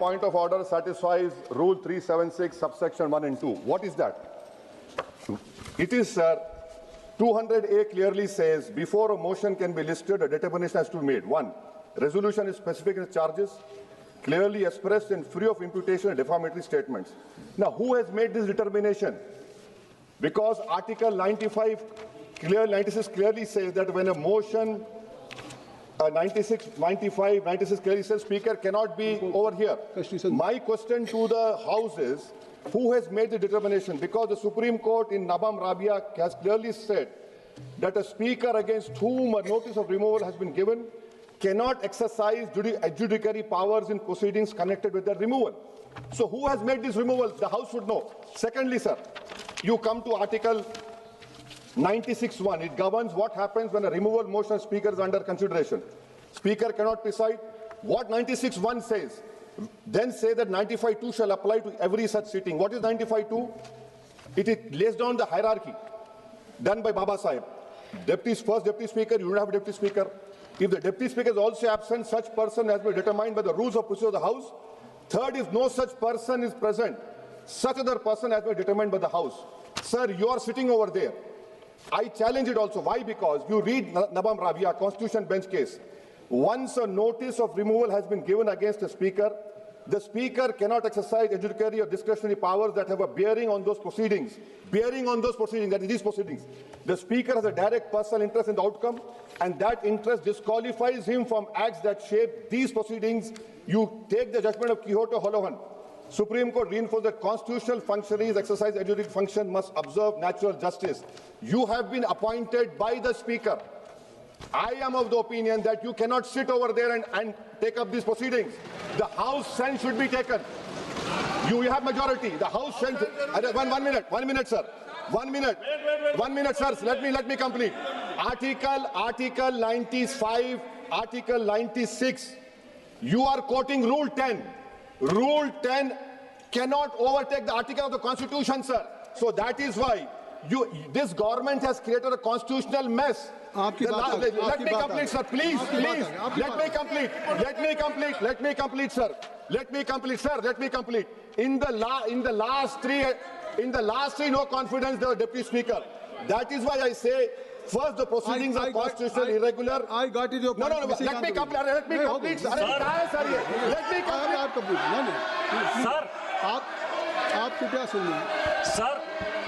point of order satisfies Rule 376, subsection 1 and 2. What is that? It is, sir, 200A clearly says, before a motion can be listed, a determination has to be made. 1. Resolution is specific in its charges, clearly expressed and free of imputation and defamatory statements. Now, who has made this determination? Because Article 96 clearly says that when a motion 96 clearly says Speaker cannot be over here. My question to the House is, who has made the determination? Because the Supreme Court in Nabam Rabia has clearly said that a Speaker against whom a notice of removal has been given cannot exercise adjudicatory powers in proceedings connected with that removal. So who has made this removal? The House should know. Secondly, sir, you come to Article 96(1). It governs what happens when a removal motion Speaker is under consideration. Speaker cannot preside. What 96(1) says, then say that 95(2) shall apply to every such sitting. What is 95(2)? It lays down the hierarchy done by Baba Sahib. First Deputy Speaker, you don't have a Deputy Speaker. If the Deputy Speaker is also absent, such person has been determined by the rules of procedure of the House. Third, if no such person is present, such other person has been determined by the House. Sir, you are sitting over there. I challenge it also. Why? Because you read Nabam Rabia, Constitution Bench case. Once a notice of removal has been given against a Speaker, the Speaker cannot exercise adjudicatory or discretionary powers that have a bearing on those proceedings. Bearing on those proceedings, that is these proceedings. The Speaker has a direct personal interest in the outcome, and that interest disqualifies him from acts that shape these proceedings. You take the judgment of Quixote Holohan. Supreme Court reinforced that constitutional functionaries exercise adjudicative function must observe natural justice. You have been appointed by the Speaker. I am of the opinion that you cannot sit over there and take up these proceedings. The House sense should be taken. You have majority. The House sense. One minute, sir. 1 minute. 1 minute, sir. Let me complete. Article 95, Article 96. You are quoting Rule 10. Rule 10 cannot overtake the article of the Constitution, sir. So that is why this government has created a constitutional mess. Let me complete, sir. Please. Let me complete, sir. In the last three, no confidence, the Deputy Speaker. That is why I say, first, the proceedings are constitutional irregular. I got it. Your no. Let me complete. Let me complete. Sir. Sir. आप कृपया सुनिए. Sir.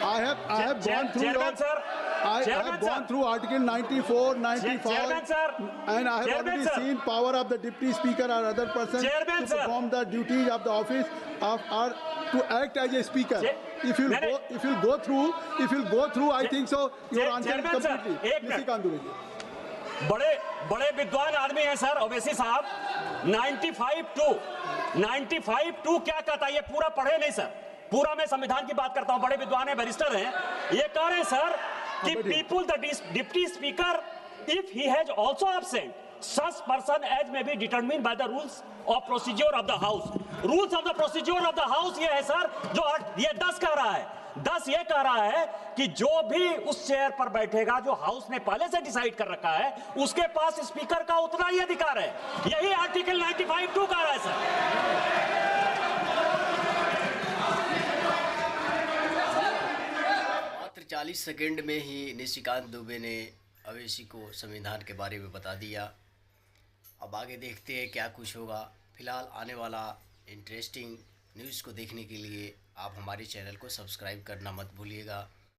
I have gone through. Chairman, sir. I have gone through Article 94, 95, Chairman, sir. and I have already seen power of the Deputy Speaker or other person to perform the duties of the office or to act as a Speaker. If you go through, I think so. Your answer is completely. बड़े विद्वान आदमी हैं sir Owaisi साहब. 95(2) क्या कहता है? ये पूरा पढ़े नहीं सर. पूरा मैं संविधान की बात करता हूं. बड़े विद्वान हैं, बैरिस्टर हैं. ये कह रहे हैं सर कि people the deputy speaker if he has also absent, such person as may be determined by the rules of procedure of the house. Rules of the procedure of the house ये है sir, जो ये 10 कह रहा है. 10 ये कह रहा है कि जो भी उस चेयर पर बैठेगा, जो हाउस ने पहले से डिसाइड कर रखा है, उसके पास स्पीकर का उतना ही अधिकार है. यही आर्टिकल 95(2) कह रहा है सर. 40 सेकंड में ही निशिकांत दुबे ने अवैसी को संविधान के बारे में बता दिया. अब आगे देखते हैं क्या कुछ होगा. फिलहाल आने वाला इंटरेस्टिंग न्यूज़ को देखने के लिए आप हमारे चैनल को सब्सक्राइब करना मत भूलिएगा.